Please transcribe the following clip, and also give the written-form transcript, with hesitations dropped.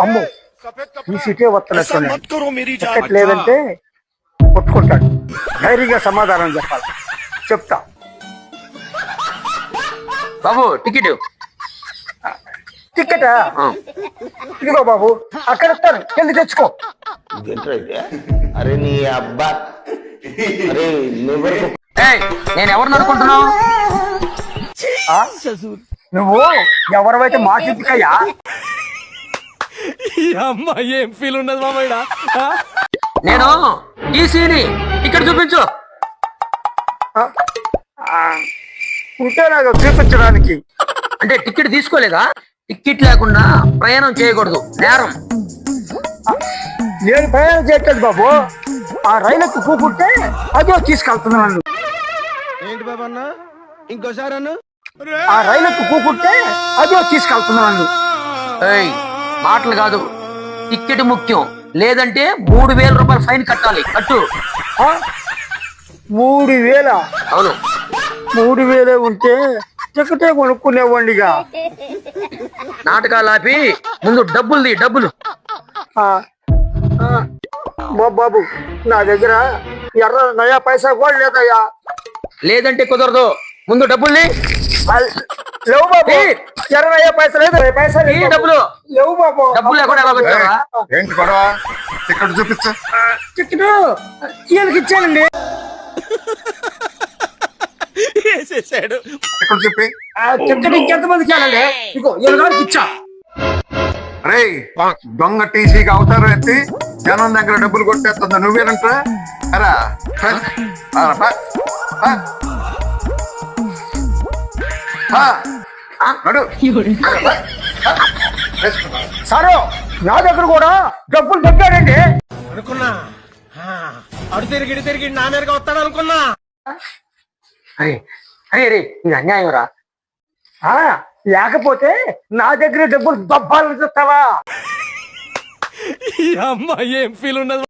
అమ్మో ఈ సిటీ వస్తలేదు లేదంటే కొట్టుకుంటాడు. ధైర్యంగా సమాధానం చెప్పాలి. చెప్తా బాబు టికెట్ టికెటా? ఇదిగో బాబు అక్కడ ఇస్తాను, వెళ్ళి తెచ్చుకో. అరే నీ అబ్బా, అరే నేను ఎవరిని అనుకుంటున్నావు? నువ్వు ఎవరైతే మాకింటికయ్యా? అమ్మా ఏం ఫీల్ ఉన్నది మామయ్య. నేను టీసీని, టికెట్ చూపించు. ఉంటే నాకు చూపించడానికి. అంటే టికెట్ తీసుకోలేదా? టికెట్ లేకుండా ప్రయాణం చేయకూడదు, నేరం. నేను ప్రయాణం చేయట్లేదు బాబు, ఆ రైలుకు కూకుంటే అదో తీసుకెళ్తున్నాను. ఏంటి బాబు అన్న, ఇంకోసారి అన్న. ఆ రైలుకు కూకుంటే అదో తీసుకెళ్తున్నాను. ఏయ్, మాటలు కాదు, టికెట్ ముఖ్యం. లేదంటే 3000 రూపాయలు ఫైన్ కట్టాలి. కట్టు. 3000? అవును. 3000 ఉంటే టికెటే కొనుక్కునేవాడిగా. నాటకాలు ఆపి ముందు డబ్బులు డబ్బులు. బాబు నా దగ్గర ఎర్ర నయా పైసా కూడా లేదయ్యా. లేదంటే కుదరదు, ముందు డబ్బుల్ని. లేవు బాబు, ఎర్ర నయా పైసా లేదు. పైసా డబ్బులు లేవు బాబు. డబ్బులు లేకుండా ఎలా వచ్చారా? ఏంటి గొడవ? టికెట్ చూపించా. టికెట్ వీళ్ళకి ఇచ్చానండి. వేసేసాడు. టికెట్ చెప్పి. టికెట్ ఇంకెంతమందికి ఇవ్వాలండి? ఇగో వీళ్ళకి ఇచ్చా. అరే దొంగ టీసీకి అవతారం ఎత్తి జనం దగ్గర డబ్బులు కొట్టేస్తుందా? నువ్వేనంటా? అరా సారు నా దగ్గర కూడా డబ్బులు దొరికాడండి. అనుకున్నా అడు తిరిగి తిరిగి నా మీదగా వస్తాడు అనుకున్నా. అరే అరే అరే, ఇది అన్యాయం రా. లేకపోతే నా దగ్గర డబ్బులు దబ్బాలని చూస్తావా? అమ్మా ఏం ఫీల్ ఉన్నది.